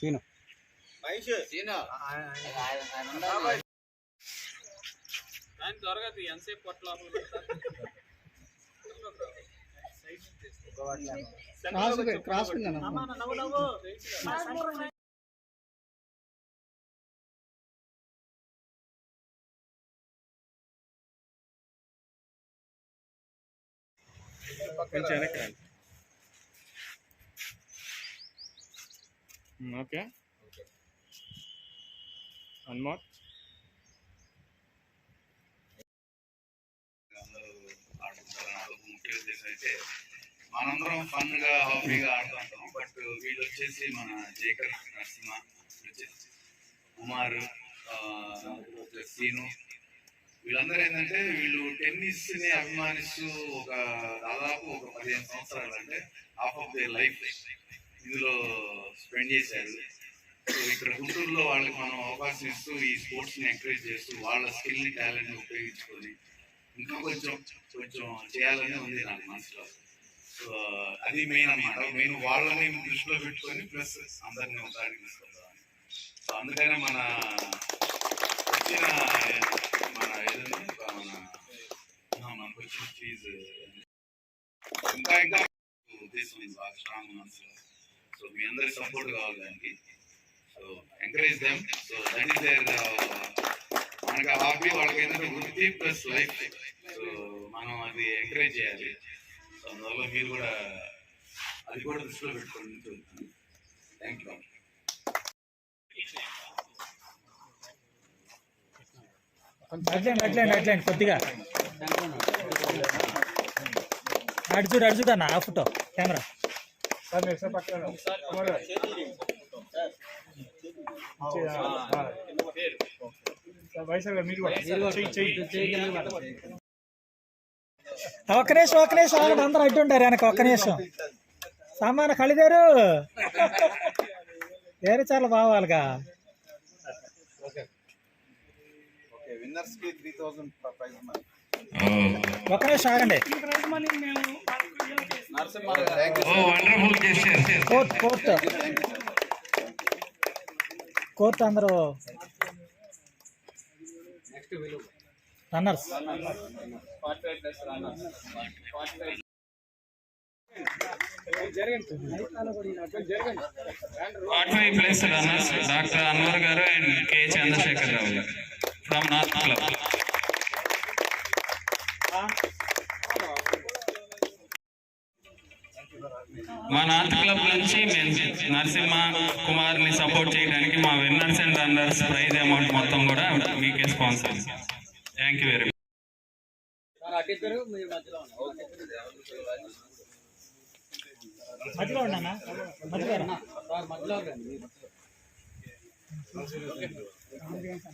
Scene త్వరగా ఎంతసేపు పట్ల క్రాస్ కొంచెం వెనక్కి ఓకే వన్ మోర్ ముఖ్య ఉద్దేశం అయితే మనందరం ఫన్ గా హాబీగా ఆడుతుంటాం. బట్ వీళ్ళు వచ్చేసి మన జేకర్ నరసింహ వచ్చేసి కుమార్ సీను వీళ్ళందరూ ఏంటంటే వీళ్ళు టెన్నిస్ ని అభిమానిస్తూ దాదాపు 15 సంవత్సరాలు అంటే హాఫ్ ఆఫ్ దే లైఫ్ ఇందులో స్పెండ్ చేశారు. సో ఇక్కడ గుంటూరులో వాళ్ళకి మనం అవకాశం ఇస్తూ ఈ స్పోర్ట్స్ ని ఎంకరేజ్ చేస్తూ వాళ్ళ స్కిల్ ని టాలెంట్ ని ఉపయోగించుకొని ఇంకా కొంచెం చేయాలని ఉంది నాకు మనసులో. సో అది మెయిన్ అన్నమాట. మెయిన్ వాళ్ళని దృష్టిలో పెట్టుకొని ప్లస్ అందరినీ ఒకసారి తీసుకుంటాం. సో అందుకనే వచ్చిన మనకు వచ్చిన ఫీజు ఇంకా ఉద్దేశం బాగా స్ట్రాంగ్ మనసులో. సో మీ అందరి సపోర్ట్ కావాలి దానికి. So encourage them. So that is there మనకి హాబీ, వాళ్ళకి ఏంటంటే వృత్తి ప్లస్ లైఫ్. సో మనం అది ఎంకరేజ్ చేయాలి. సో అందువల్ల మీరు కూడా అది కూడా దృష్టిలో పెట్టుకోండి. Thank you. అట్లేండి కొద్దిగా అడుచుదన్న ఆ ఫోటో కెమెరా ఒక్క నిమిషం అందరూ అడ్డుంటారు వెనక. ఒక్క నిమిషం సామాన కళిదారు వేరే చాలా బావాలిగా. ఒక్క నిమిషం ఆగండి. కోర్ట్ అందరూ runners 45 plus runners doctor Anwar garu and K Chandrashekar Rao garu from north club. మా నార్త్ క్లబ్ నుంచి మేము నరసింహ కుమార్ ని సపోర్ట్ చేయడానికి మా winners and runners prize amount మొత్తం కూడా మీకే sponsor. Thank you very much.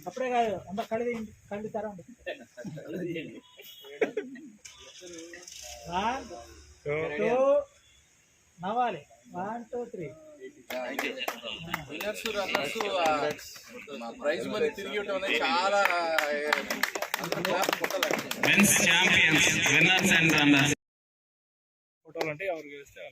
అప్పుడే కాదు అందరు కళ్ళు తర నవ్వాలి. 1 2 3 విన్నర్స్ రన్నర్స్ ప్రైజ్ మనీ తిరిగి ఇవ్వడం అనేది చాలా men's champions winners and runners ఫోటోలు అంటే ఎవరు గెలిస్తే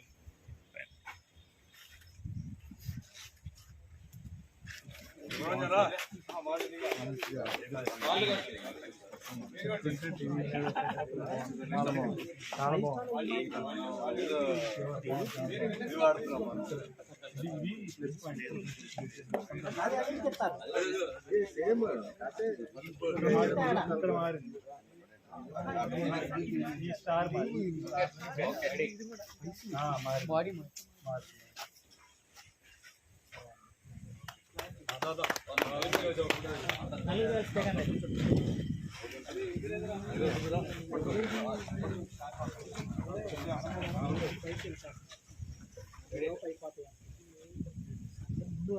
బాడీ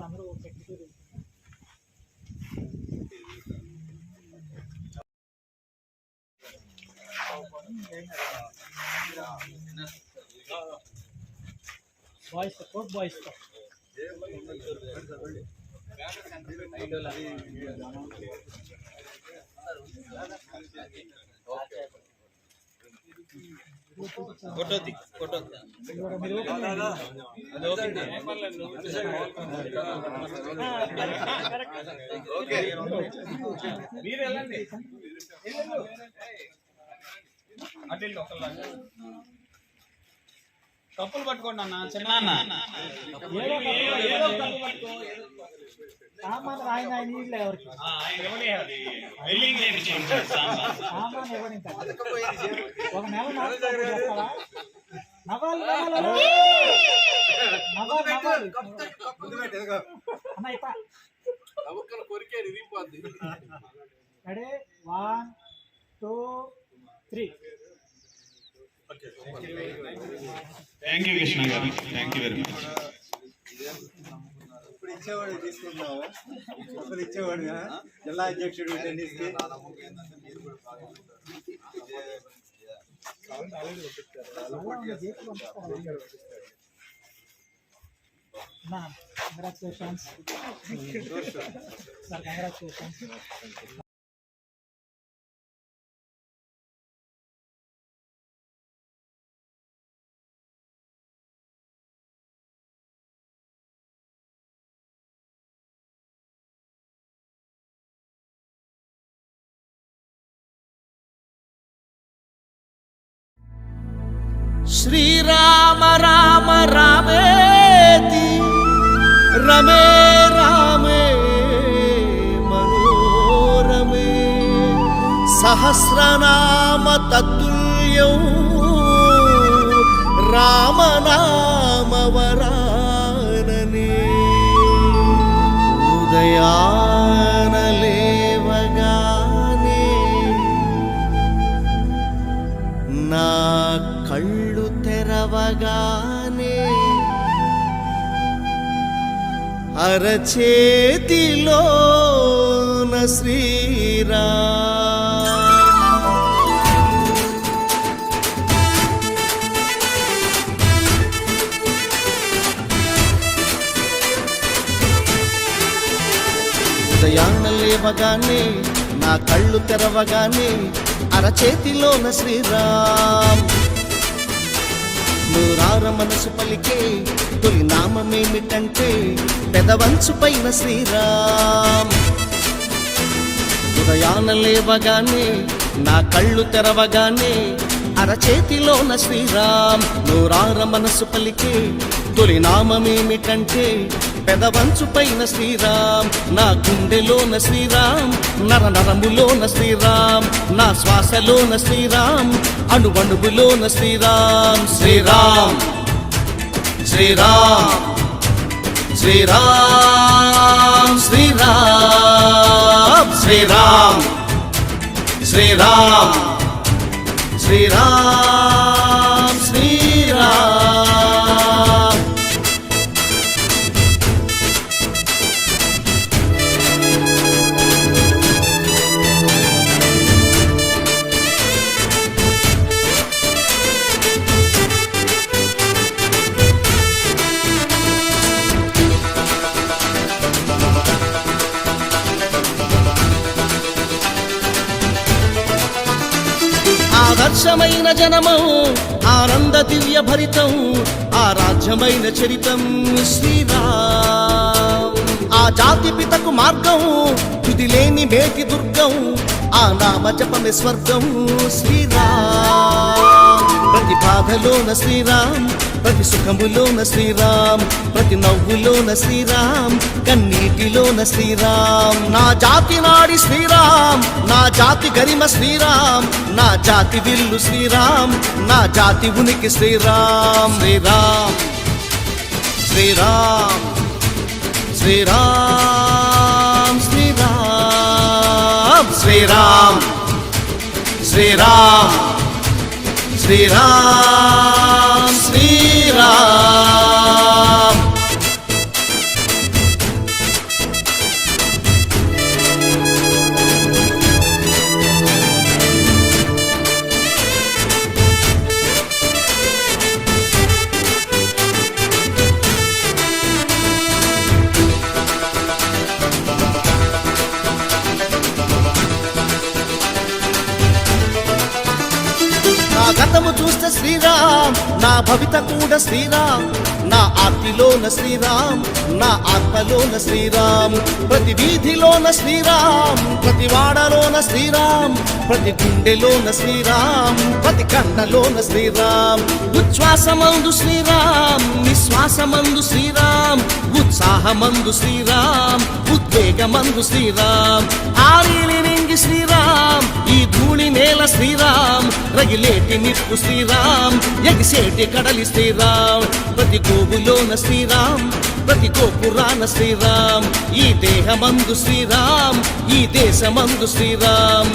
అందరూ బాయ్స్ కోట్ బాయ్స్ మీరు వెళ్ళండి అటు కప్పులు పట్టుకోండి అన్న చిన్న సామాన్ ఆయన ఆయన ఇట్లా ఎవరికి సామాన్ ఎవరు ఇంకా ఒక నెల నవ్వాలి అన్న ఇప్ప కొరికే ఇరిగిపోద్ది. రెడీ 1 2 3 థ్యాంక్ యూ కృష్ణ గారు, థ్యాంక్ యూ వెరీ మచ్. ఇప్పుడు ఇచ్చేవాడు తీసుకుంటున్నావు, ఇప్పుడు ఇచ్చేవాడు జిల్లా అధ్యక్షుడు టెన్నిస్ కి. Congratulations sir, congratulations. Sri Rama Rama రామేతి రమే రామే మనోరమే సహస్రనామ తత్తుల్యం రామనామ వరాననే ఉదయాన లేవగానే నా కళ్ళు తెరవగానే అరచేతిలోన శ్రీరామ్ ఉదయాన లేవగానే నా కళ్ళు తెరవగానే అరచేతిలోన శ్రీరామ్ నూరార మనసు పలికే తొలి నామమేమిటంటే పెదవంచు పైన శ్రీరామ్ ఉదయాన లేవగానే నా కళ్ళు తెరవగానే అరచేతిలోన శ్రీరామ్ నూరార మనసు పలికే తొలి నామమేమిటంటే పెదవంచు పైన శ్రీరామ్ నా గుండెలోన శ్రీరామ్ నర నరములోన శ్రీరామ్ నా శ్వాసలోన శ్రీరామ్ అణువణువులోన శ్రీరామ్ శ్రీరామ్ శ్రీరామ్ శ్రీరామ్ శ్రీరామ్ శ్రీరామ్ శ్రీరామ్ శ్రీరామ్ శ్రీరామ్ ఆదర్శమైన జనమం ఆనంద దివ్య భరితం ఆరాధ్యమైన చరితం శ్రీరామ్ ఆ జాతి పితకు మార్గం తుదిలేని మేటి దుర్గం ఆ నామ జపమే స్వర్గం శ్రీరామ్ ప్రతి బాధలోన శ్రీరామ్ ప్రతి సుఖములోన శ్రీరామ్ ప్రతి నవ్వులోన శ్రీరామ్ కన్నీటిలోన శ్రీరామ్ నా జాతి నాడి శ్రీరామ్ నా జాతి గరిమ శ్రీరామ్ నా జాతి విల్లు శ్రీరామ్ నా జాతి ఉనికి శ్రీరామ్ శ్రీరామ్ శ్రీరామ్ శ్రీరామ్ శ్రీరామ్ శ్రీరామ్ శ్రీరామ్ శ్రీరామ్ శ్రీరామ్ గతము చూస్తే శ్రీరామ్, నా భవిత కూడా శ్రీరామ్, నా ఆర్తిలోన శ్రీరామ్, నా ఆత్మలోన శ్రీరామ్, ప్రతి వీధిలోన శ్రీరామ్, ప్రతి వాడలోన శ్రీరామ్, ప్రతి గుండెలోన శ్రీరామ్, ప్రతి కన్నలోన శ్రీరామ్. ఉచ్ఛ్వాసమందు శ్రీరామ్, నిశ్వాసమందు శ్రీరామ్, ఉత్సాహమందు శ్రీరామ్, ఉద్వేగమందు శ్రీరామ్, ఆరిని నింగి శ్రీరామ్, ఈ ధూళి నేల శ్రీరామ్, రగిలేటి నిప్పు శ్రీరామ్, ఎగిసేటి కడలి శ్రీరామ్, ప్రతి గోవులోన శ్రీరామ్, ప్రతి గోపురాన శ్రీరామ్, ఈ దేహమందు శ్రీరామ్, ఈ దేశమందు శ్రీరామ్.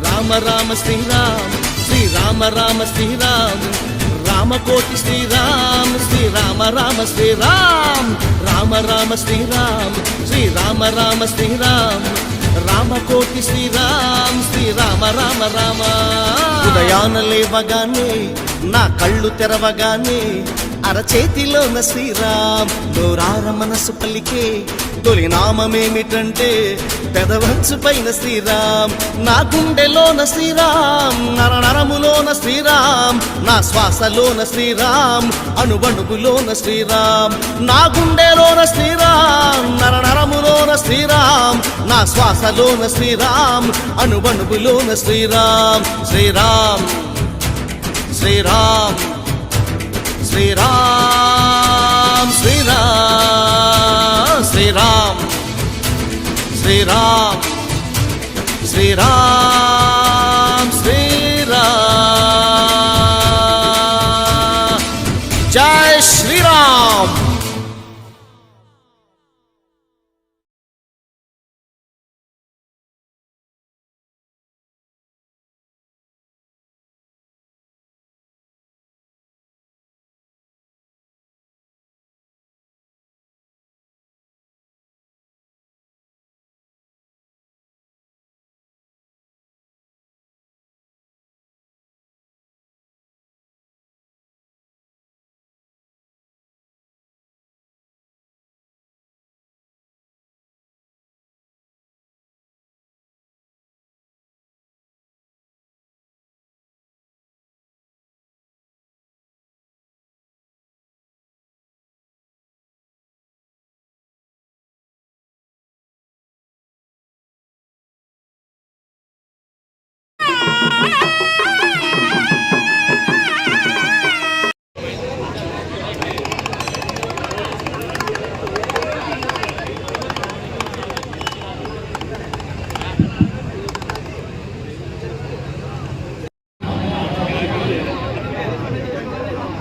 రామ రామ శ్రీరామ్, శ్రీరామ రామ శ్రీరామ్, రామకోటి శ్రీరామ్, శ్రీరామ రామ శ్రీరామ్, రామ రామ శ్రీరామ్, శ్రీరామ రామ శ్రీరామ్, రామకోటి శ్రీరామ్, శ్రీరామ రామ రామ. ఉదయాన లేవగానే నా కళ్ళు తెరవగానే అరచేతిలోన శ్రీరామ్, నోరార మనసు పలికే తొలి నామమేమిటంటే పెదవంచు పైన శ్రీరామ్, నా గుండెలోన శ్రీరామ్, నరనరములోన శ్రీరామ్, నా శ్వాసలోన శ్రీరామ్, అణువణువులోన శ్రీరామ్, నా గుండెలోన శ్రీరామ్, నరనరములోన శ్రీరామ్, నా శ్వాసలోన శ్రీరామ్, అణువణువులోన శ్రీరామ్. శ్రీరామ్ శ్రీరామ్ శ్రీరామ్ శ్రీరామ్ శ్రీరామ్ శ్రీరామ్ శ్రీరామ్ శ్రీరామ్. జై శ్రీరామ్.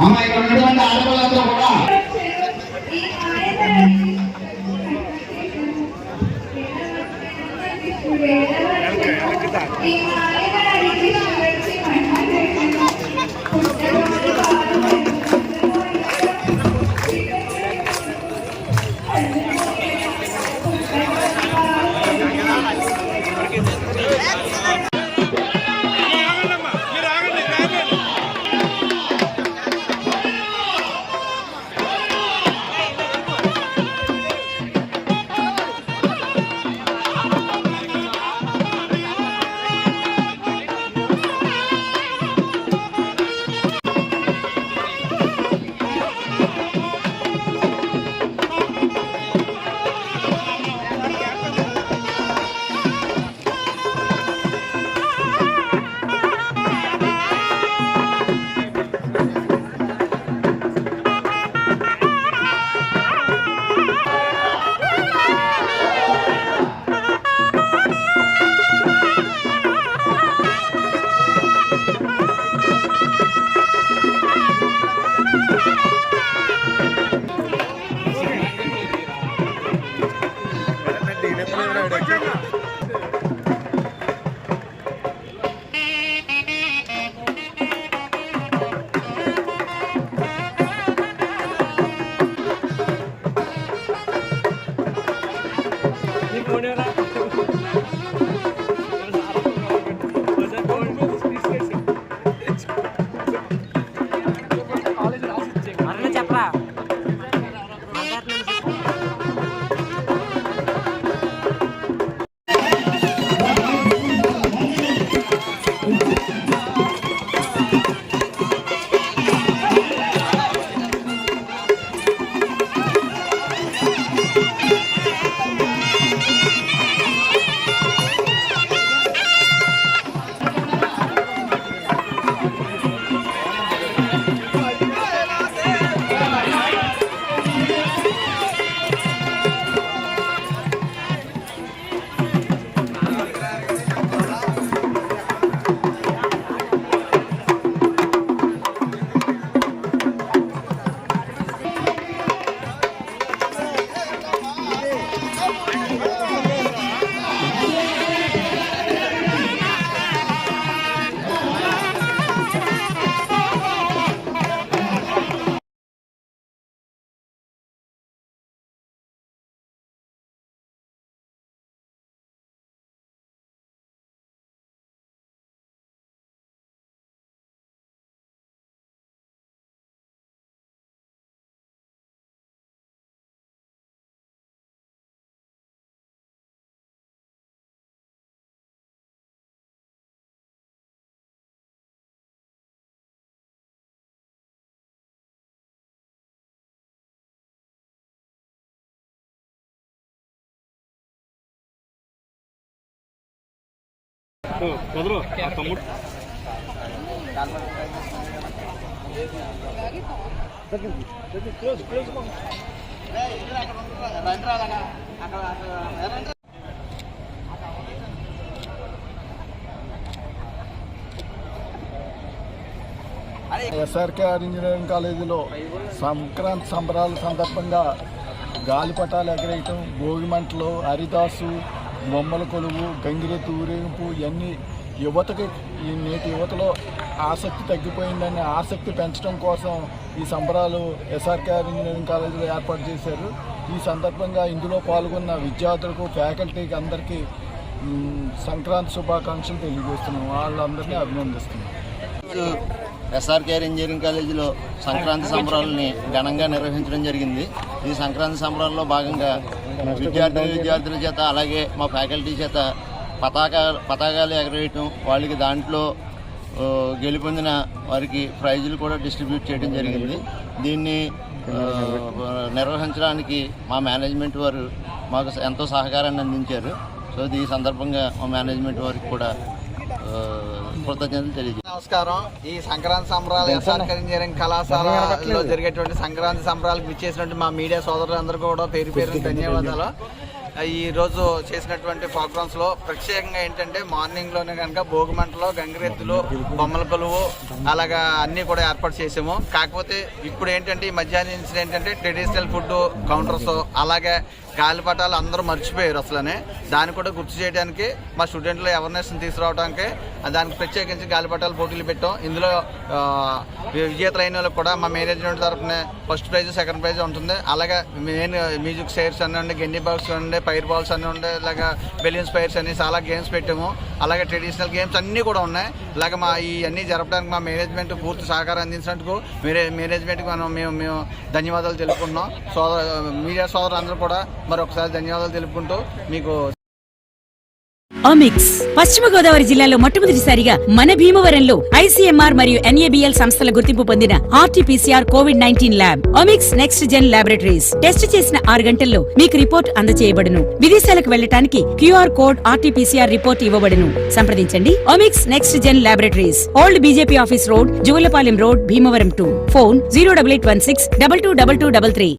అమ్మ ఇక్కడ ఉన్నటువంటి ఆడపిల్లలతో కూడా ఎస్ఆర్కేఆర్ ఇంజనీరింగ్ కాలేజీలో సంక్రాంతి సంబరాల సందర్భంగా గాలిపటాలు ఎగరేయటం, భోగి మంటలు, హరిదాసు, బొమ్మల కొలువు, గంగిరెద్దు ఊరేగింపు ఇవన్నీ యువతకి ఈ నేటి యువతలో ఆసక్తి తగ్గిపోయిందని ఆసక్తి పెంచడం కోసం ఈ సంబరాలు ఎస్ఆర్కేఆర్ ఇంజనీరింగ్ కాలేజీలో ఏర్పాటు చేశారు. ఈ సందర్భంగా ఇందులో పాల్గొన్న విద్యార్థులకు, ఫ్యాకల్టీకి అందరికీ సంక్రాంతి శుభాకాంక్షలు తెలియజేస్తున్నాం. వాళ్ళందరినీ అభినందిస్తున్నాం. ఎస్ఆర్కేఆర్ ఇంజనీరింగ్ కాలేజీలో సంక్రాంతి సంబరాలని ఘనంగా నిర్వహించడం జరిగింది. ఈ సంక్రాంతి సంబరాల్లో భాగంగా విద్యార్థుల చేత అలాగే మా ఫ్యాకల్టీ చేత పతాకాలు ఎగరేయటం, వాళ్ళకి దాంట్లో గెలుపొందిన వారికి ప్రైజులు కూడా డిస్ట్రిబ్యూట్ చేయడం జరిగింది. దీన్ని నిర్వహించడానికి మా మేనేజ్మెంట్ వారు మాకు ఎంతో సహకారాన్ని అందించారు. సో ఈ సందర్భంగా మా మేనేజ్మెంట్ వారికి కూడా కృతజ్ఞతలు తెలియజేస్తాను. నమస్కారం. ఈ సంక్రాంతి సంబరాలు ఎస్ఆర్కేఆర్ ఇంజనీరింగ్ కళాశాలలో జరిగేటువంటి సంక్రాంతి సంబరాలకు విచ్చేసినటువంటి మా మీడియా సోదరులందరూ కూడా పేరు పేరు ధన్యవాదాలు. ఈరోజు చేసినటువంటి ప్రోగ్రామ్స్లో ప్రత్యేకంగా ఏంటంటే మార్నింగ్లోనే కనుక భోగిమంటలో గంగిరెద్దులు, బొమ్మల కొలువు అలాగా అన్నీ కూడా ఏర్పాటు చేసాము. కాకపోతే ఇప్పుడు ఏంటంటే ఈ మధ్యాహ్నం నుంచి ఏంటంటే ట్రెడిషనల్ ఫుడ్ కౌంటర్స్ అలాగే గాలిపటాలు అందరూ మర్చిపోయారు అసలనే. దాన్ని కూడా గుర్తు చేయడానికి మా స్టూడెంట్లు అవేర్నెస్ని తీసుకురావడానికి దానికి ప్రత్యేకించి గాలిపటాలు పోటీలు పెట్టాం. ఇందులో విజేతలైన వాళ్ళకి కూడా మా మేనేజ్మెంట్ తరఫున ఫస్ట్ ప్రైజ్, సెకండ్ ప్రైజ్ ఉంటుంది. అలాగే మెయిన్ మ్యూజిక్ చైర్స్ అన్నీ ఉండే, గెండి బాక్స్ ఉండే, ఫైర్ బాల్స్ అన్నీ ఉండే, ఇలాగా బెలూన్స్ ఫైర్స్ అన్ని చాలా గేమ్స్ పెట్టాము. అలాగే ట్రెడిషనల్ గేమ్స్ అన్నీ కూడా ఉన్నాయి. ఇలాగ మా ఈ అన్నీ జరపడానికి మా మేనేజ్మెంట్ పూర్తి సహకారం అందించినందుకు మేనేజ్మెంట్కి మేము ధన్యవాదాలు తెలుపుకుంటున్నాం. మీడియా సోదరులందరూ కూడా మరొకసారి ధన్యవాదాలు తెలుపుకుంటూ మీకు ఒమిక్స్ పశ్చిమ గోదావరి జిల్లాలో మొట్టమొదటిసారిగా మన భీమవరంలో ఐసీఎంఆర్ మరియు ఎన్ఏబిఎల్ సంస్థల గుర్తింపు పొందిన ఆర్టీపీసీఆర్ కోవిడ్-19 lab omics next gen laboratories. Test చేసిన 6 గంటల్లో మీకు రిపోర్ట్ అందజేయబడును. విదేశాలకు వెళ్లడానికి QR కోడ్ ఆర్టీపీసీఆర్ రిపోర్ట్ ఇవ్వబడును. సంప్రదించండి omics next gen laboratories, old BJP office road, Juvvalapalem road, Bhimavaram 2. Phone 08816 222233.